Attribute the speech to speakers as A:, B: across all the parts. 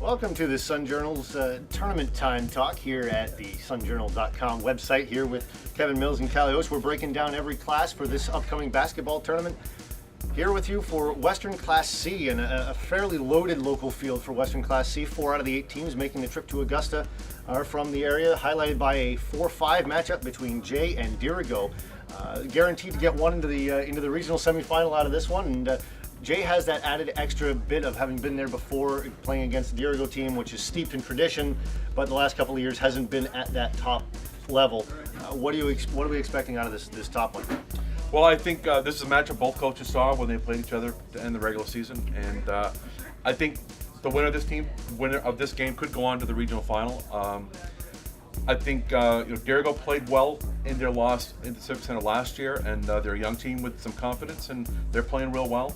A: Welcome to the Sun Journal's Tournament Time Talk here at the sunjournal.com website here with Kevin Mills and Calios. We're breaking down every class for this upcoming basketball tournament. Here with you for Western Class C, and a fairly loaded local field for Western Class C. 4 out of the 8 teams making the trip to Augusta are from the area, highlighted by a 4-5 matchup between Jay and Dirigo. Guaranteed to get one into the regional semifinal out of this one, and Jay has that added extra bit of having been there before, playing against the Dirigo team, which is steeped in tradition, but the last couple of years hasn't been at that top level. What are we expecting out of this top one?
B: Well, I think this is a matchup both coaches saw when they played each other to end the regular season, and I think the winner of this game could go on to the regional final. I think Dirigo played well in their loss in the Civic Center last year, and they're a young team with some confidence, and they're playing real well.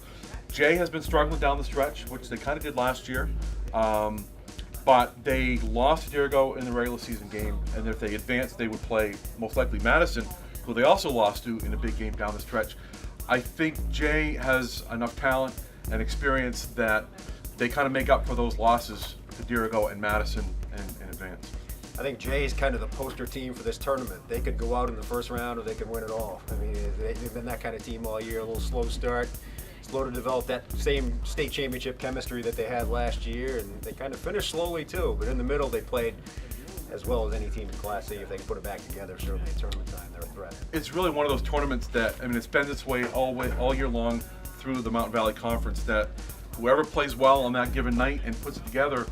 B: Jay has been struggling down the stretch, which they kind of did last year, but they lost to Dirigo in the regular season game, and if they advanced, they would play most likely Madison, who they also lost to in a big game down the stretch. I think Jay has enough talent and experience that they kind of make up for those losses to Dirigo and Madison in advance.
C: I think Jay's kind of the poster team for this tournament. They could go out in the first round or they could win it all. I mean, they've been that kind of team all year, a little slow start, slow to develop that same state championship chemistry that they had last year, and they kind of finished slowly too, but in the middle they played as well as any team in Class C. If they can put it back together, certainly at tournament time, they're a threat.
B: It's really one of those tournaments that, I mean, it's been this way all year long through the Mountain Valley Conference, that whoever plays well on that given night and puts it together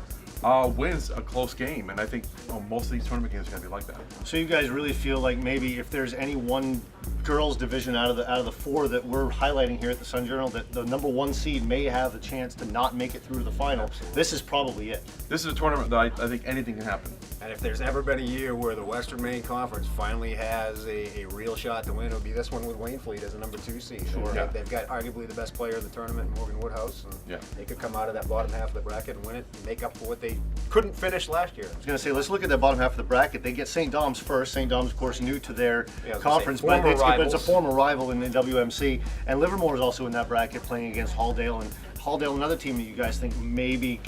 B: wins a close game, and I think most of these tournament games are going to be like that.
A: So you guys really feel like maybe if there's any one girls division out of the 4 that we're highlighting here at the Sun Journal, that the number 1 seed may have a chance to not make it through to the final. Absolutely. This is probably it.
B: This is a tournament that I think anything can happen.
C: And if there's ever been a year where the Western Maine Conference finally has a real shot to win, it'll be this one with Waynfleet as a number 2 seed.
B: Sure.
C: Yeah. They've got arguably the best player in the tournament, Morgan Woodhouse, and they could come out of that bottom half of the bracket and win it and make up for what they couldn't finish last year.
A: I was going to say, let's look at the bottom half of the bracket. They get St. Dom's first. St. Dom's, of course, new to their conference, but it's a former rival in the WMC. And Livermore is also in that bracket, playing against Halldale. And Halldale, another team that you guys think maybe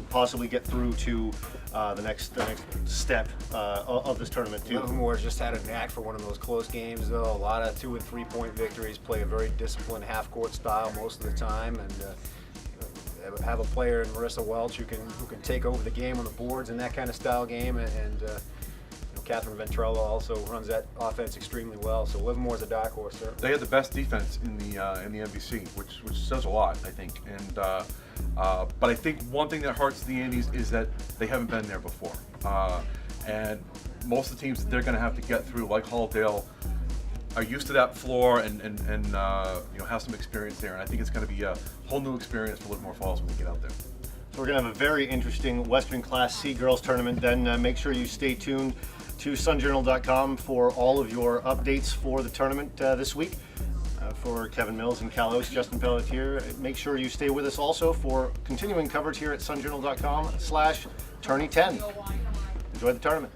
A: possibly get through to the next step of this tournament too.
C: Livermore's just had a knack for one of those close games, though. A lot of 2- and 3-point victories, play a very disciplined half-court style most of the time, and have a player in Marissa Welch who can take over the game on the boards in that kind of style game, and Catherine Ventrella also runs that offense extremely well. So Livermore's a dark horse, certainly.
B: They had the best defense in the MVC, which says a lot, I think. And but I think one thing that hurts the Andes is that they haven't been there before, and most of the teams that they're going to have to get through, like Halldale, are used to that floor and have some experience there. And I think it's going to be a whole new experience for Livermore Falls when they get out there.
A: So we're going to have a very interesting Western Class C girls tournament. Then make sure you stay tuned to sunjournal.com for all of your updates for the tournament this week. For Kevin Mills and Calios, Justin Pelletier, make sure you stay with us also for continuing coverage here at sunjournal.com/Tourney10. Enjoy the tournament.